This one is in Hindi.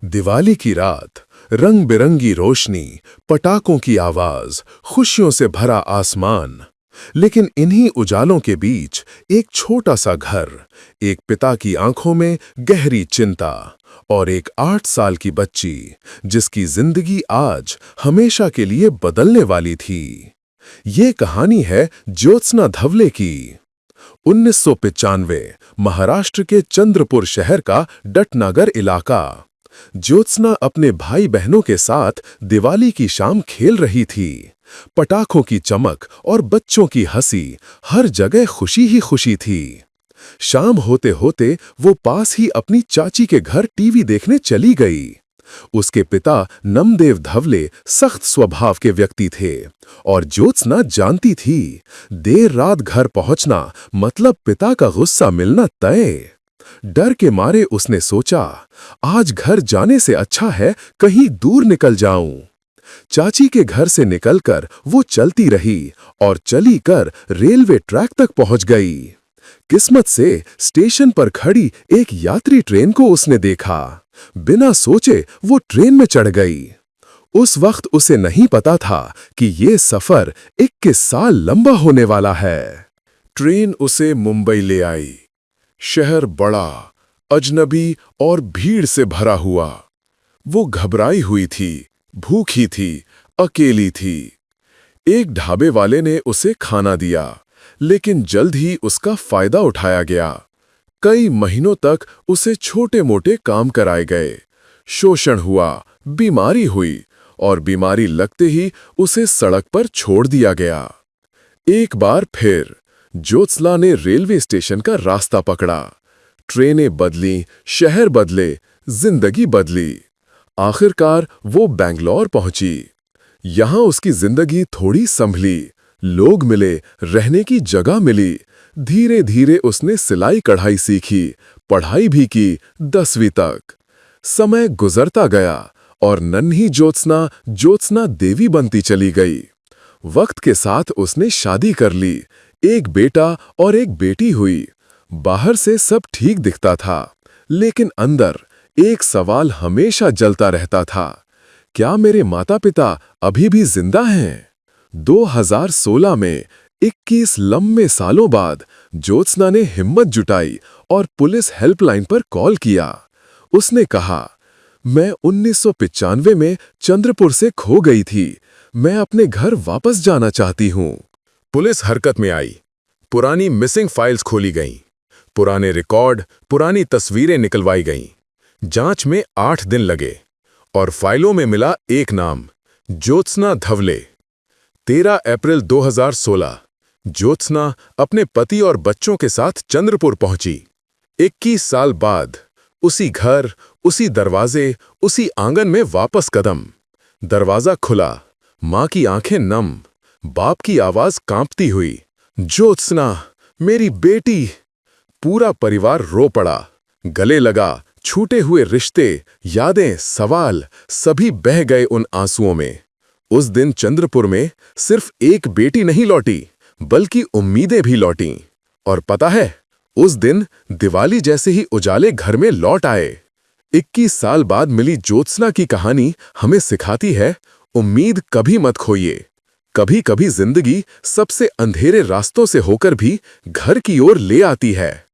दिवाली की रात, रंग बिरंगी रोशनी, पटाखों की आवाज, खुशियों से भरा आसमान। लेकिन इन्हीं उजालों के बीच एक छोटा सा घर, एक पिता की आंखों में गहरी चिंता और एक 8 साल की बच्ची जिसकी जिंदगी आज हमेशा के लिए बदलने वाली थी। ये कहानी है ज्योत्सना धवले की। 1995 महाराष्ट्र के चंद्रपुर शहर का डटनागर इलाका। ज्योत्सना अपने भाई बहनों के साथ दिवाली की शाम खेल रही थी। पटाखों की चमक और बच्चों की हंसी, हर जगह खुशी ही खुशी थी। शाम होते होते वो पास ही अपनी चाची के घर टीवी देखने चली गई। उसके पिता नमदेव धवले सख्त स्वभाव के व्यक्ति थे और ज्योत्सना जानती थी, देर रात घर पहुंचना मतलब पिता का गुस्सा मिलना तय। डर के मारे उसने सोचा, आज घर जाने से अच्छा है कहीं दूर निकल जाऊं। चाची के घर से निकलकर वो चलती रही और चली कर रेलवे ट्रैक तक पहुंच गई। किस्मत से स्टेशन पर खड़ी एक यात्री ट्रेन को उसने देखा। बिना सोचे वो ट्रेन में चढ़ गई। उस वक्त उसे नहीं पता था कि ये सफर 21 साल लंबा होने वाला है। ट्रेन उसे मुंबई ले आई। शहर बड़ा, अजनबी और भीड़ से भरा हुआ। वो घबराई हुई थी, भूखी थी, अकेली थी। एक ढाबे वाले ने उसे खाना दिया, लेकिन जल्द ही उसका फायदा उठाया गया। कई महीनों तक उसे छोटे-मोटे काम कराए गए। शोषण हुआ, बीमारी हुई और बीमारी लगते ही उसे सड़क पर छोड़ दिया गया। एक बार फिर ज्योत्सना ने रेलवे स्टेशन का रास्ता पकड़ा। ट्रेनें बदली, शहर बदले, जिंदगी बदली। आखिरकार वो बेंगलौर पहुंची। यहां उसकी जिंदगी थोड़ी संभली, लोग मिले, रहने की जगह मिली। धीरे धीरे उसने सिलाई कढ़ाई सीखी, पढ़ाई भी की 10वीं तक। समय गुजरता गया और नन्ही ज्योत्सना देवी बनती चली गई। वक्त के साथ उसने शादी कर ली, एक बेटा और एक बेटी हुई। बाहर से सब ठीक दिखता था, लेकिन अंदर एक सवाल हमेशा जलता रहता था, क्या मेरे माता-पिता अभी भी जिंदा हैं? 2016 में 21 लंबे सालों बाद ज्योत्सना ने हिम्मत जुटाई और पुलिस हेल्पलाइन पर कॉल किया। उसने कहा, मैं 1995 में चंद्रपुर से खो गई थी। मैं अपने घर वापस जाना चाहती हूँ। पुलिस हरकत में आई। पुरानी मिसिंग फाइल्स खोली गईं। पुराने रिकॉर्ड, पुरानी तस्वीरें निकलवाई गईं। जांच में 8 दिन लगे और फाइलों में मिला एक नाम, ज्योत्सना धवले। 13 अप्रैल 2016 ज्योत्सना अपने पति और बच्चों के साथ चंद्रपुर पहुंची। 21 साल बाद उसी घर, उसी दरवाजे, उसी आंगन में वापस कदम। दरवाजा खुला, मां की आंखें नम, बाप की आवाज कांपती हुई, ज्योत्सना, मेरी बेटी। पूरा परिवार रो पड़ा, गले लगा। छूटे हुए रिश्ते, यादें, सवाल सभी बह गए उन आंसुओं में। उस दिन चंद्रपुर में सिर्फ एक बेटी नहीं लौटी, बल्कि उम्मीदें भी लौटीं। और पता है, उस दिन दिवाली जैसे ही उजाले घर में लौट आए। 21 साल बाद मिली ज्योत्सना की कहानी हमें सिखाती है, उम्मीद कभी मत खोइए। कभी-कभी जिंदगी सबसे अंधेरे रास्तों से होकर भी घर की ओर ले आती है।